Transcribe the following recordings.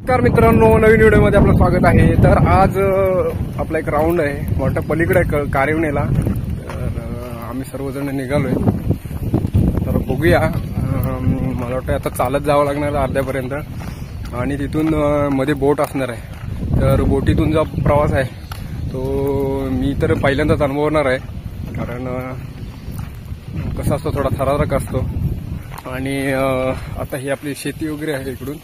नमस्कार मित्रांनो, नवीन व्हिडिओमध्ये आपलं स्वागत आहे। तर आज आपला एक राऊंड आहे मोठ्या पलीकडे कारिवणीला। तर आम्ही सर्वजण निघालोय। तर बघूया, मला वाटतं आता चालत जावं लागणार अर्ध्यापर्यंत आणि तिथून मध्ये बोट असणार आहे। तर बोटीतून जो प्रवास आहे तो मी तर पहिल्यांदाच अनुभवणार आहे, कारण कसा असतो थोडा थरारक असतो आणि आता ही आपली शेती वगैरे आहे इकडून।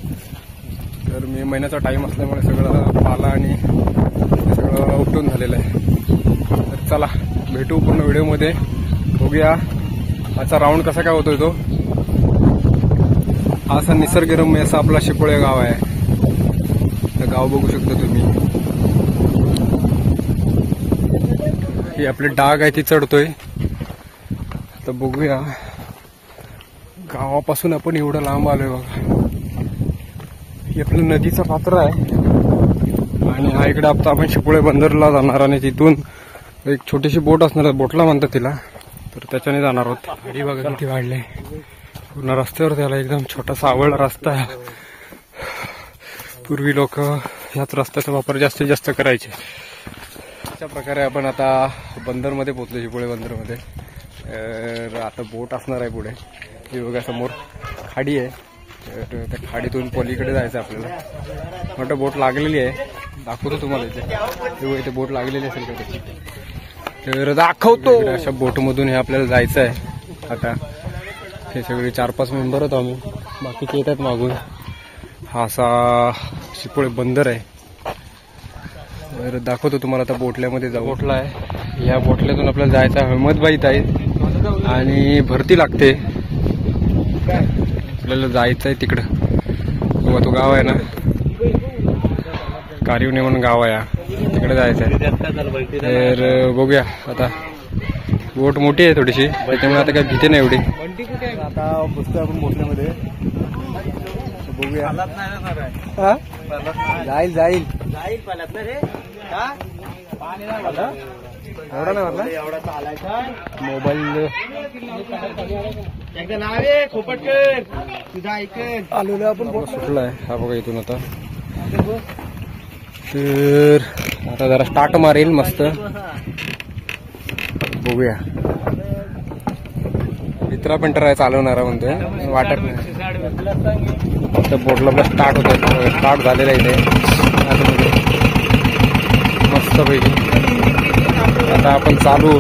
तर मे महिन्याचा टाइम असल्यामुळे सगळं पाला आणि सगळं उपटून झालेलं आहे। तर चला भेटू पूर्ण व्हिडिओमध्ये, बघूया आजचा राऊंड कसा काय होतोय तो। हा असा निसर्गरम्य असा आपला शिपोळे गाव आहे। तर गाव बघू शकता तुम्ही। ही आपली डाग आहे ती चढतोय। तर बघूया, गावापासून आपण एवढं लांब आलोय बघा। हे आपलं नदीचा पात्र आहे आणि हा इकडे आता आपण शिपोळे बंदरला जाणार आणि तिथून एक छोटीशी बोट असणार आहे, बोटला म्हणतात तिला। तर त्याच्याने जाणार आहोत। गाडी बघा किती वाढले पूर्ण रस्त्यावर, त्याला एकदम छोटा सावळ रस्ता आहे। पूर्वी लोक ह्याच रस्त्याचा वापर जास्तीत जास्त करायचे। अशा प्रकारे आपण आता बंदरमध्ये पोहोचलो, शिपोळे बंदरमध्ये। आता बोट असणार आहे पुढे। ही बघा समोर खाडी आहे, तर त्या खाडीतून पलीकडे जायचं आपल्याला। मोठं बोट लागलेली आहे, दाखवतो तुम्हाला इथे। इथे बोट लागलेली असेल का त्याची, तर दाखवतो। अशा बोटमधून हे आपल्याला जायचं आहे। आता हे सगळे 4-5 मेंबर होतो आम्ही, बाकीचे येतात मागून। हा असा शिपोळे बंदर आहे। तर दाखवतो तुम्हाला आता बोटल्यामध्ये जाऊ। बोटला आहे, या बोटल्यातून आपल्याला जायचं आहे अहमदबाईत आहे आणि भरती लागते। आपल्याला जायचं आहे तिकडं, बघा तो गाव आहे ना, कारिवणे म्हणून गाव आहे, तिकडे जायचं आहे। तर बघूया, आता बोट मोठी आहे थोडीशी, त्याच्यामुळे आता काही भीती नाही एवढी। आता बसतोय आपण बोटल्यामध्ये, बघूया। जाईल जाईल एवढा नाही वाटला एवढा चालायचा मोबाईल एकदा नावे खोपटकर तुझा ऐकन आलेलो आपण सुटलाय। हा बघा इथून आता, तर आता जरा स्टार्ट मारेल मस्त, बघूया। मित्रा पेंटर आहे चालवणारा म्हणतोय, वाटत नाही। आता बोटला स्टार्ट होतोय, स्टार्ट झालेला इथे मस्त पैकी। आता आपण चालू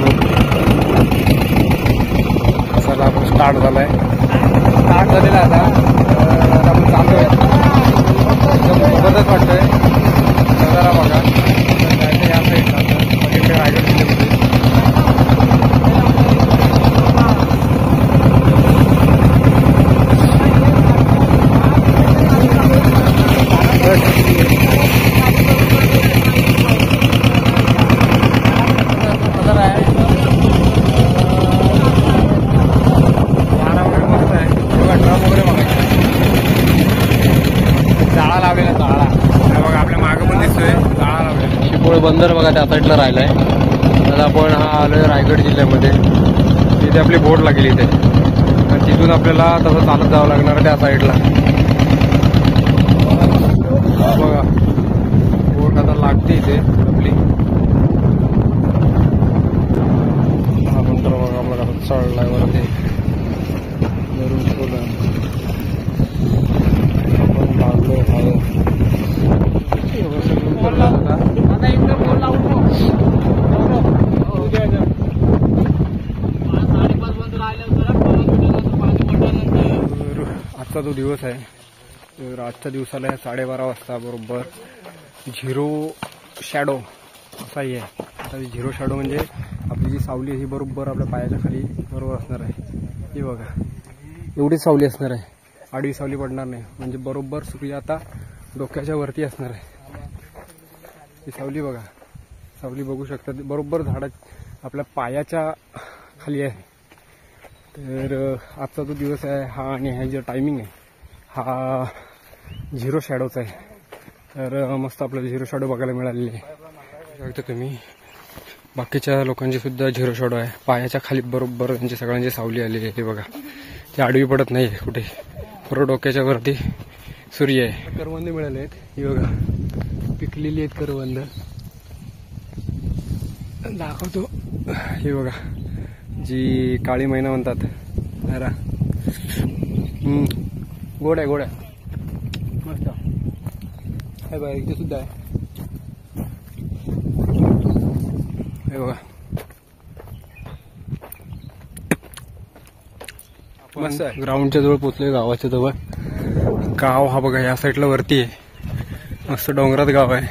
चला, आपण स्टार्ट झालाय, स्टार्ट झालेला आहे आता आपण चालू आहे। सोबतच वाटतंय जरा बघा, जायचं या साईडला पलीकडे रायगड जिल्ह्यामध्ये। बंदर बघा त्या साईडला राहिलाय। आता आपण हा आलोय रायगड जिल्ह्यामध्ये, तिथे आपली बोट लागली इथे, आणि तिथून आपल्याला तसं चालत जावं लागणार त्या साईडला। बघा बोट आता लागते इथे आपली। हा बंदर बघा आपला कसं चढलाय वरती, धरून ठेवलं आपण लागलो। आजचा जो दिवस आहे, तर आजच्या दिवसाला 12:30 वाजता बरोबर झिरो शॅडो असाही आहे। आता झिरो शॅडो म्हणजे आपली जी सावली ही बरोबर आपल्या पायाच्या खाली बरोबर असणार आहे। ही बघा एवढीच सावली असणार आहे, आडवी सावली पडणार नाही, म्हणजे बरोबर सूर्य आता डोक्याच्या वरती असणार आहे। ही सावली बघा, सावली बघू शकता बरोबर झाडा आपल्या पायाच्या खाली आहे। तर आजचा जो दिवस आहे हा, आणि हा जो टायमिंग आहे हा झिरो शॅडोचा आहे। तर मस्त आपल्याला झिरो शॅडो बघायला मिळालेली आहे। बघता तुम्ही बाकीच्या लोकांची सुद्धा झिरो शॅडो आहे, पायाच्या खाली बरोबर त्यांची सगळ्यांची सावली आलेली आहे। ते बघा, ती आडवी पडत नाही कुठे, बरोबर डोक्याच्या वरती सूर्य आहे. करवंद मिळाले आहेत, ही बघा पिकलेली आहेत करवंद. दाखवतो, ही बघा जी काळी मैना म्हणतात. जरा गोड आहे, गोड आहे, मस्त आहे बघा. इथे सुद्धा आहे, हे बघा मस्त आहे. ग्राउंडच्या जवळ पोचलोय, गावाच्या जवळ. गाव हा बघा या साईडला वरती आहे, मस्त डोंगरात गाव आहे.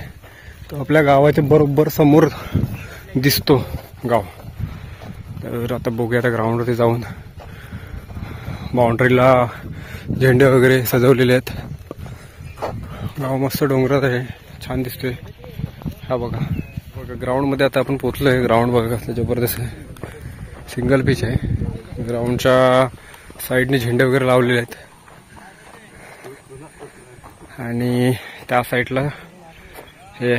तो आपल्या गावाच्या बरोबर समोर दिसतो गाव. तर आता बघूया, आता ग्राउंडवरती जाऊन बाउंड्रीला झेंडे वगैरे सजवलेले आहेत. गाव मस्त डोंगरात आहे, छान दिसतोय. हा बघा बघा ग्राउंडमध्ये आता आपण पोचलोय. ग्राउंड बघा कसं जबरदस्त आहे, सिंगल पिच आहे. ग्राउंडच्या साईडने झेंडे वगैरे लावलेले आहेत आणि त्या साईडला हे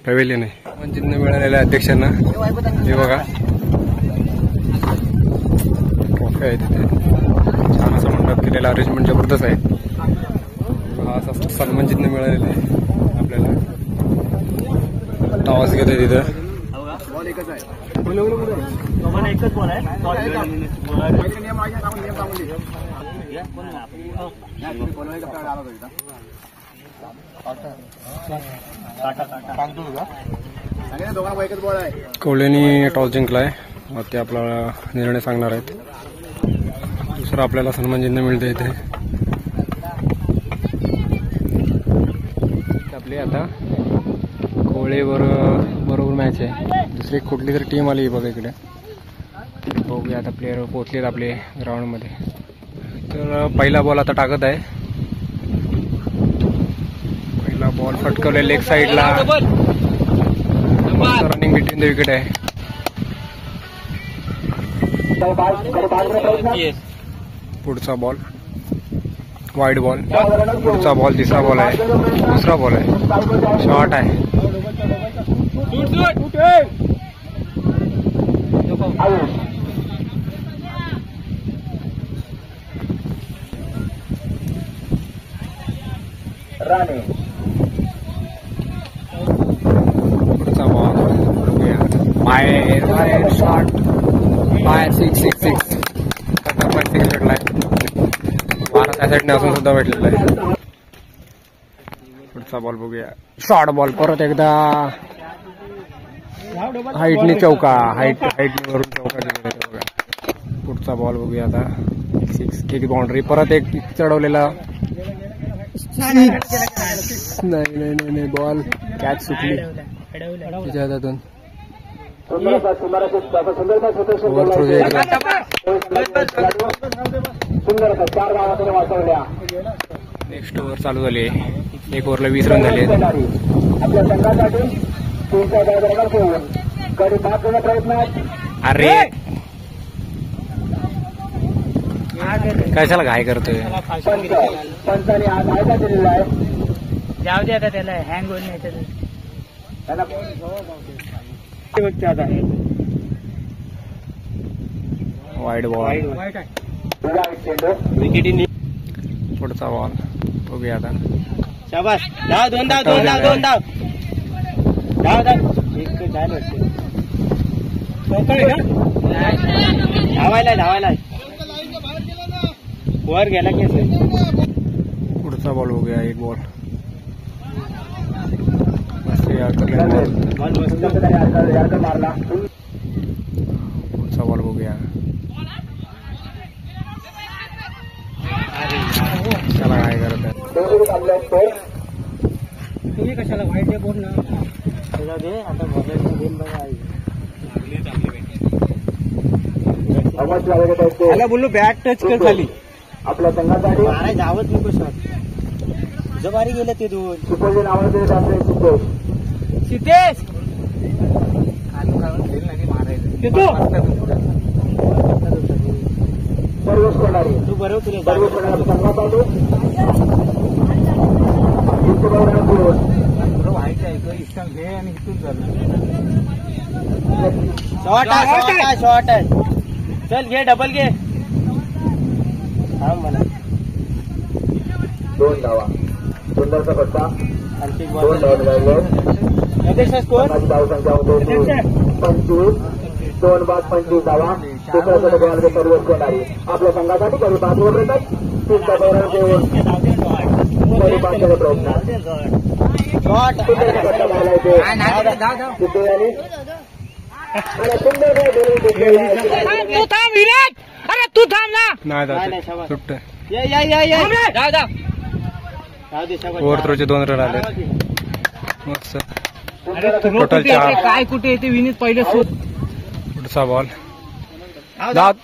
पॅव्हिलियन आहे. चिन्ह मिळालेलं आहे अध्यक्षांना. हे बघा ट्रॉफी आहे तिथे, छान असं मंडप केलेलं, अरेंजमेंट जबरदस्त आहे. हा असं सन्मान चिन्ह मिळालेलं आहे आपल्याला. टॉस घेत आहे तिथं. कवळेनी टॉस जिंकलाय, ते आपल्याला निर्णय सांगणार आहेत. दुसरा आपल्याला सन्मान चिन्ह मिळते इथे. आपली आता कोवळे बरोबर मॅच आहे. दुसरी कुठली तरी टीम आली बघा इकडे. बघूया आता प्लेयर पोचलेत आपले ग्राउंडमध्ये. तर पहिला बॉल आता टाकत आहे. पहिला बॉल फटकवले लेग साईडला. रनिंग बिटवीन द विकेट आहे. पुढचा बॉल वाईड बॉल. पुढचा बॉल तिसरा बॉल आहे, दुसरा बॉल आहे, शॉट आहे. पुढचा बॉल बाहेर शॉट, बाहेर 6-6-6. खतरनाक सिक्स भेटलाय. बारा त्या साईडने असून सुद्धा भेटलेला आहे. पुढचा बॉल बघूया, शॉर्ट बॉल परत एकदा हाईटने चौका. हाईटने वरून चौका दिलेला आहे बघा. पुढचा बॉल बघूया आता, 6 किक बाउंड्री. परत एक चढवलेला, नाही बॉल कॅच सुटली तिच्या हातातून. नेक्स्ट ओव्हर चालू झाली. एक ओव्हरला 20 रन झाले. अरे कशाला घाय करतोय. जाऊ दे आता, त्याला हँग होईल नाही. Wide ball. पुढचा बॉल बघूया आता. शाबास, धाव, दोन धाव, दोन धाव, दोन धाव, धाव धाव. एक झालं धावायला, धावायला वर गेला की. पुढचा बॉल बघूया, एक बॉल मारला. पुढचा बॉल बघूया. त्याला काय करत आहे. तुम्ही कशाला वाईट आहे बोल ना. दे आता बोललो बॅट टच कर खाली. आपल्या संघासाठी धावत नको सर. जबारी गेले ते दोन. सुपरचे नावाचे सिद्धेश तू बरोबर शॉर्ट आहे. चल घे, डबल घे. हा मला 2 धावा. सुंदरचा फटका आणखी दोन धाव मिळाले स्कोर धावसंख्या होते 25 2 बाद 25 धावा दुसऱ्या षटकामध्ये सर्वोच्च करणारी आपल्या संघासाठी कधी 5 ओव्हर येतात 3 धावांचे कधी 5 प्रयत्न तू थांब ना. नाही जाते सुट्ट ओव्हर ओव्हर थ्रोचे 2 रन आले मस्त. टोटल कुठे 4. काय कुठे येते विनीत पहिले पुढचा बॉल दात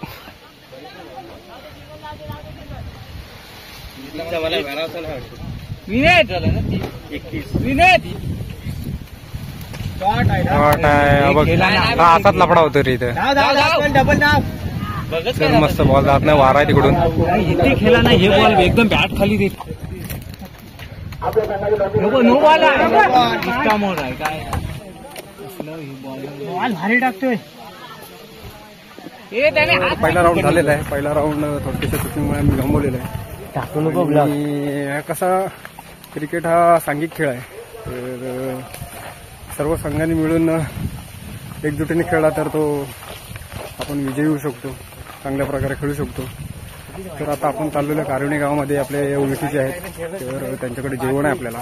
विनीत विनीत शॉट आहे बघ. हा असाच लफडा होतो रे इथे. डबल डाव तर मस्त बॉल जात नाही वारा आहे तिकडून. इथे खेळा ना हे बॉल एकदम बॅट खाली देत नो बॉल आहे काय बॉल भारी टाकतोय. हे त्याने हात पहिला राऊंड झालेला आहे. पहिला राऊंड थोडक्याच्या चुकीमुळे मी गमावलेला आहे. टाकू नको आणि कसा क्रिकेट हा सांघिक खेळ आहे. तर सर्व संघांनी मिळून एकजुटीने खेळला तर तो आपण विजयी होऊ शकतो, चांगल्या प्रकारे खेळू शकतो. तर आता आपण चाललेलो कारुणे गावामध्ये आपले ओळखीचे आहेत, तर त्यांच्याकडे जेवण आहे आपल्याला.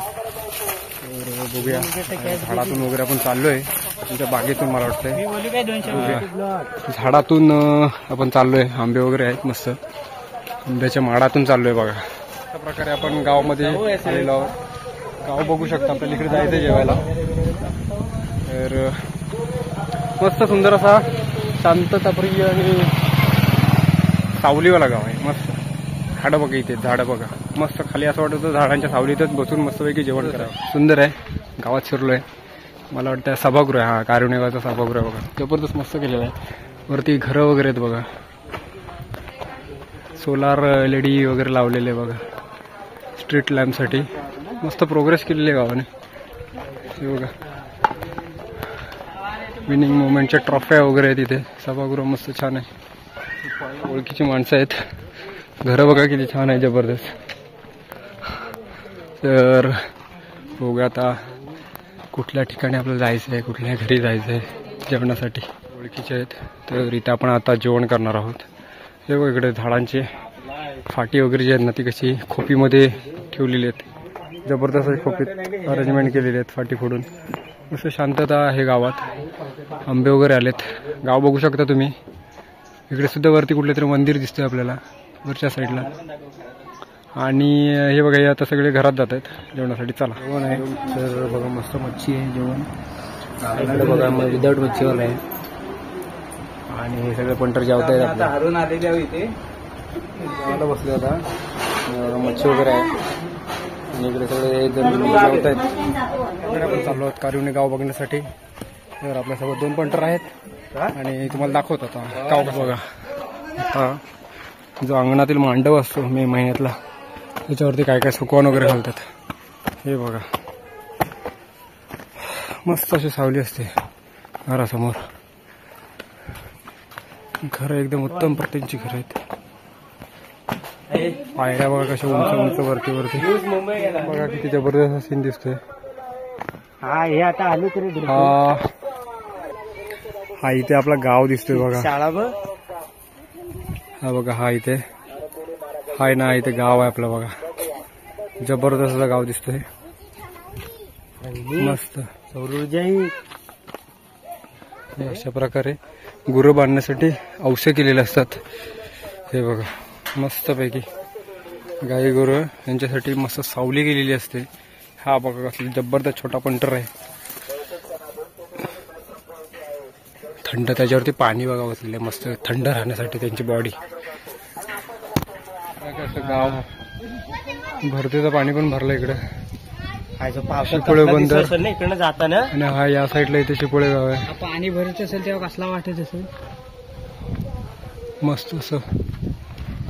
तर बघूया, झाडातून वगैरे आपण चाललोय, त्यांच्या बागेतून मला वाटतंय झाडातून आपण चाललोय. आंबे वगैरे आहेत मस्त, आंब्याच्या माडातून चाललोय बघा. अशा प्रकारे आपण गावामध्ये आलेलो आहोत. गाव बघू शकता, आपल्याला इकडे जायचं जेवायला. तर मस्त सुंदर असा शांतताप्रिय आणि सावलीवाला गाव आहे. मस्त झाडं बघा, इथे झाडं बघा मस्त. खाली असं वाटतं झाडांच्या सावलीतच बसून मस्तपैकी जेवण करावं. सुंदर आहे. गावात शिरलोय. मला वाटतं सभागृह आहे, हा कारुणे गावाचा सभागृह बघा. जबरदस्त मस्त केलेला आहे. वरती घरं वगैरे आहेत बघा. सोलार LED वगैरे लावलेले बघा स्ट्रीट लॅम्पसाठी. मस्त प्रोग्रेस केलेली आहे गावाने. हे बघा विनिंग मोमेंटच्या ट्रॉफ्या वगैरे आहेत इथे. सभागृह मस्त छान आहे. ओळखीची माणसं आहेत. घरं बघा किती छान आहे, जबरदस्त. तर बघूया आता कुठल्या ठिकाणी आपल्याला जायचं आहे, कुठल्या घरी जायचं आहे जेवणासाठी. ओळखीचे आहेत, तर इथे आपण आता जेवण करणार आहोत. हे बघा इकडे झाडांचे फाटी वगैरे जे आहेत ना, ती कशी खोपीमध्ये ठेवलेली आहेत. जबरदस्त खोपीत अरेंजमेंट केलेली आहेत फाटी फोडून. मस्त शांतता आहे गावात. आंबे वगैरे आलेत. गाव बघू शकता तुम्ही. इकडे सुद्धा वरती कुठले तरी मंदिर दिसतंय आपल्याला वरच्या साईडला. आणि हे बघा, हे आता सगळे घरात जात आहेत जेवणासाठी. चला जेवण आहे. तर बघा मस्त मच्छी आहे जेवण. इकडे बघा विदाऊट मच्छीवाला आहे. आणि हे सगळे पंटर जेवत आहेत आपल्या. हरून आलेले इथे जेवायला बसले आता. मच्छी वगैरे आहे. आणि इकडे सगळे जण जेवत आहेत. आपण चाललो आहोत कारुणे गाव बघण्यासाठी. तर आपल्यासोबत 2 पंटर आहेत आणि तुम्हाला दाखवतो आता गाव बघा. आता जो अंगणातील मांडव असतो मे महिन्यातला, त्याच्यावरती काय काय सुकवण वगैरे घालतात. हे बघा मस्त अशी सावली असते घरासमोर. घरं एकदम उत्तम प्रतीची घरं आहेत. पायऱ्या बघा कशा उंच उंच वरती वरती. बघा किती जबरदस्त सीन दिसतोय. हे आता आलो तरी हा इथे आपला गाव दिसतोय बघा. शाळा बघ, हा बघा, हा इथे हाय ना, इथे गाव आहे आपलं बघा. जबरदस्त असं गाव दिसतोय मस्त. सौर ऊर्जा ही अशा प्रकारे गुरं बांधण्यासाठी औषध केलेले असतात. हे बघा मस्तपैकी गाई गुरं यांच्यासाठी मस्त सावली केलेली असते. हा बघा कसला जबरदस्त छोटा पंटर आहे. थंड त्याच्यावरती पाणी बघा बसलेलं आहे मस्त, थंड राहण्यासाठी त्यांची बॉडी. गाव भरतीचं पाणी पण भरलं इकडे. चिपोळे बंदर इकडे जाताना. आणि हा या साईडला इथे चिपोळे गाव आहे. पाणी भरत असेल तेव्हा कसला वाटत असेल. मस्त असं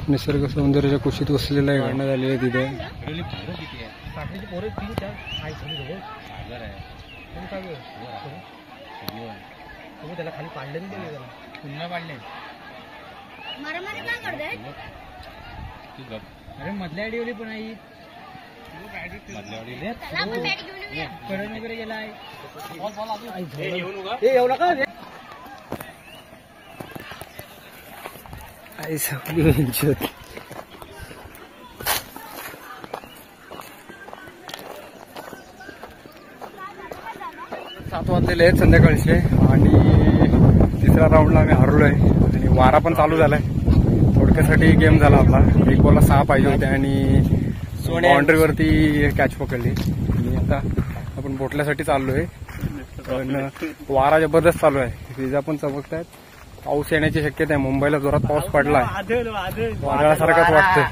निसर्ग सौंदर्याच्या कुशीत वसलेलं आहे. गाणं झालेलं आहे तिथे. त्याला खाली पाडले पुन्हा पाडले. अरे मधल्या आडीवली पण आई आई सावली यांच्यात. 7 वाजलेले आहेत संध्याकाळचे आणि तिसऱ्या राऊंडला आम्ही हरलोय आणि वारा पण चालू झालाय. थोडक्यासाठी गेम झाला आपला. एक बॉलला 6 पाहिजे होते आणि बाउंड्रीवरती कॅच पकडली. आणि आता आपण बोटल्यासाठी चाललोय. पण वारा जबरदस्त चालू आहे. विजा पण चमकत आहेत. पाऊस येण्याची शक्यता आहे. मुंबईला जोरात पाऊस पडलाय. वादळासारखाच वाटतंय.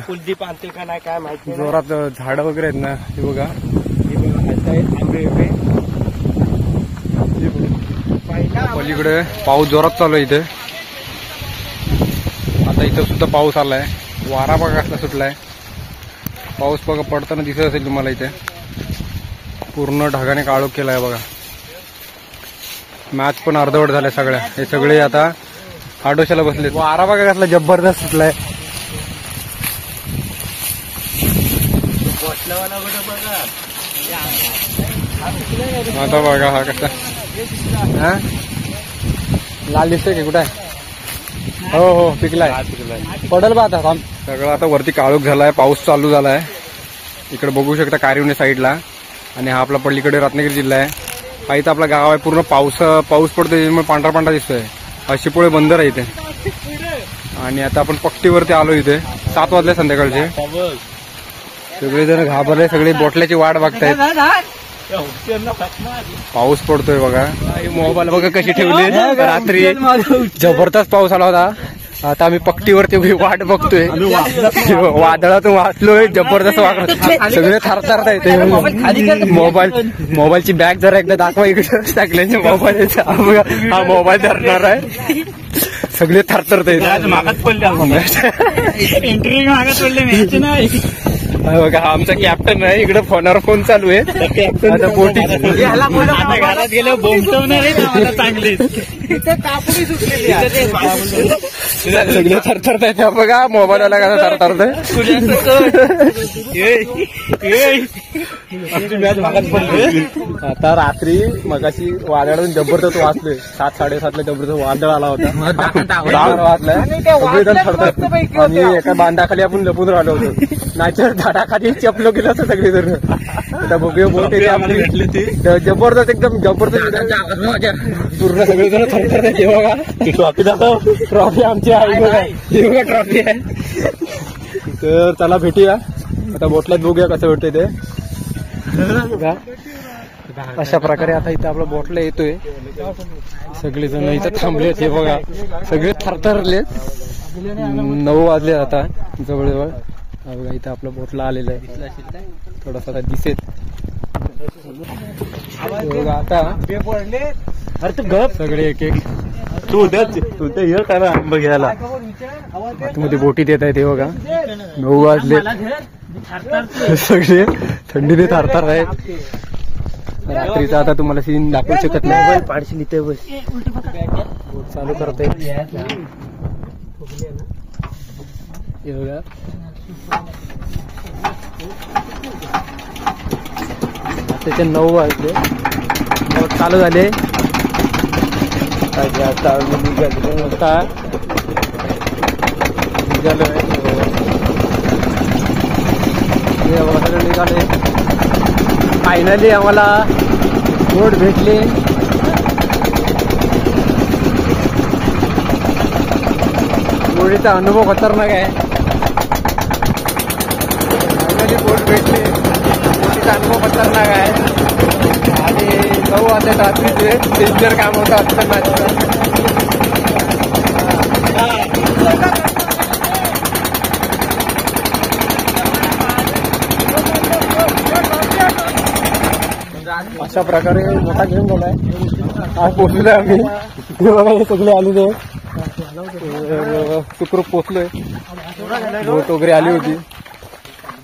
कुलदीप आणते का नाही काय माहिती. जोरात झाडं वगैरे आहेत ना, हे बघा. पलीकडे पाऊस जोरात चालू आहे इथे. आता इथं सुद्धा पाऊस आलाय. वारा बघा कसला सुटलाय. पाऊस बघा पडताना दिसत असेल तुम्हाला. इथे पूर्ण ढगाने काळोख केलाय बघा. मॅच पण अर्धवट झाल्या सगळ्या. हे सगळे आता आडोशाला बसले. वारा बघा कसला जबरदस्त सुटलाय. आता बघा हा कसा लाल दिसतोय की कुठं आहे. हो हो पिकलाय. पडल बा आता. सगळं आता वरती काळोख झालाय. पाऊस चालू झालाय. इकडे बघू शकता कारिवणे साईडला. आणि हा आपला पलीकडे रत्नागिरी जिल्हा आहे. हा इथं आपला गाव आहे. पूर्ण पाऊस पडतोय त्यामुळे पांढरा पांढरा दिसतोय. शिपोळे बंदर आहे इथे. आणि आता आपण पट्टीवरती आलो. इथे 7 वाजले संध्याकाळचे. सगळेजण घाबरले. सगळे बोटल्याची वाट बघतायत. पाऊस पडतोय बघा. मोबाईल बघा कशी ठेवली. रात्री जबरदस्त पाऊस आला होता. आता आम्ही पट्टीवरती वाट बघतोय. वादळातून वाचलोय. जबरदस्त वागत. सगळे थरथरत येते. मोबाईलची बॅग जरा एकदा दाखवा इकडे. सगळ्यांच्या मोबाईल. हा मोबाईल धरणार आहे. सगळे थरथरत येते. मागत पडले. एंट्री मागत पडले नाही. बघा हा आमचा कॅप्टन आहे. इकडे फोनवर फोन चालू आहे. आता बोटी घरात गेलो बोमटवणार चांगली. सगळे थरथरत आहेत. बघा मोबाईलला कसा थरथरतोय. आता रात्री मगाशी वादळातून जबरदस्त वाचलोय. 7-7:30ला जबरदस्त वादळ आला होता. वाचलाय. सगळेजण थरथरत. आणि एका बांधाखाली आपण लपून राहिलो होतो. नाहीतर झाडाखाली चपलो गेलो होतो सगळेजण. आता बघूया बोट येते आपली. जबरदस्त एकदम जबरदस्त. पूर्ण सगळेजण थरथरत आहेत. बघा ट्रॉफी दाखव. ट्रॉफी आमची आहे बघा. ही बघा ट्रॉफी आहे. तर चला भेटूया आता बोटल्यात. बघूया कसं भेटतंय ते. अशा प्रकारे आता इथं आपला बोटला येतोय. सगळेजण इथं थांबलेत. हे बघा सगळे थरथरलेत. 9 वाजले आता जवळजवळ. बघा इथं आपला बोटला आलेला आहे. थोडासा आता दिसेल बघा. आता अरे तू गप. सगळे एक एक तू ते हे करा बघायला. आतमध्ये बोटीत येत आहे. ते बघा 9 वाजले. सगळे थंडीने थरथर आहेत. रात्रीचा आता तुम्हाला सीन दाखवू शकत नाही. पाडशी इथे बस. बोट चालू करता येईल. त्याचे 9 वाजले. बोट चालू झाले. आता निघालोय. निघाले. फायनली आम्हाला बोट भेटली. बोटीचा अनुभव खतरनाक आहे. फायनली बोट भेटली. बोटीचा अनुभव खतरनाक आहे. आणि 9 वाजता रात्रीचे डेंजर काम होतं आजचं मॅचचं. अशा प्रकारे मोठा गेम झालाय. आज पोहोचलोय आम्ही. बघा हे सगळे आलेले सुखरूप पोहोचलोय. बोट वगैरे आली होती.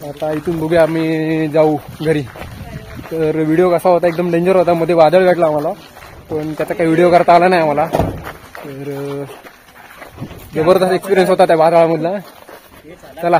आता इथून बघूया आम्ही जाऊ घरी. तर व्हिडिओ कसा होता. एकदम डेंजर होता. मध्ये वादळ भेटला आम्हाला. पण त्याचा काही व्हिडिओ करता आला नाही आम्हाला. तर जबरदस्त एक्सपिरियन्स होता त्या वादळामधला. चला